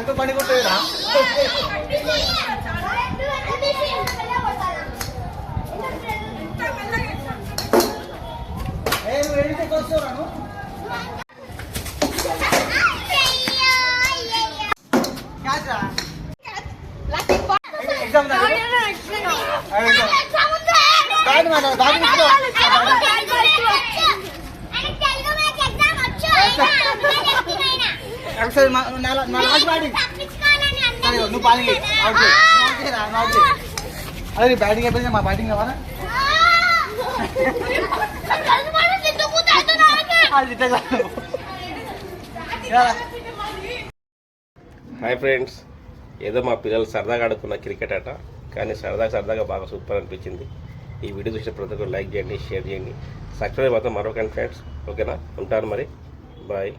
Uncle పని కొట్టేదా వస్తున్నాను exam నువ్వు బాలింగ్ అదే బ్యాటింగ్ అయిపోయింది మా బ్యాటింగ్ కావాలా హాయ్ ఫ్రెండ్స్, ఏదో మా పిల్లలు సరదాగా ఆడుకున్న క్రికెట్ ఆట, కానీ సరదాగా బాగా సూపర్ అనిపించింది. ఈ వీడియో చూసిన ప్రతి ఒక్కరు లైక్ చేయండి, షేర్ చేయండి, సబ్స్క్రైబ్ మాత్రం మరొకండి ఫ్రెండ్స్. ఓకేనా, ఉంటాను మరి, బాయ్.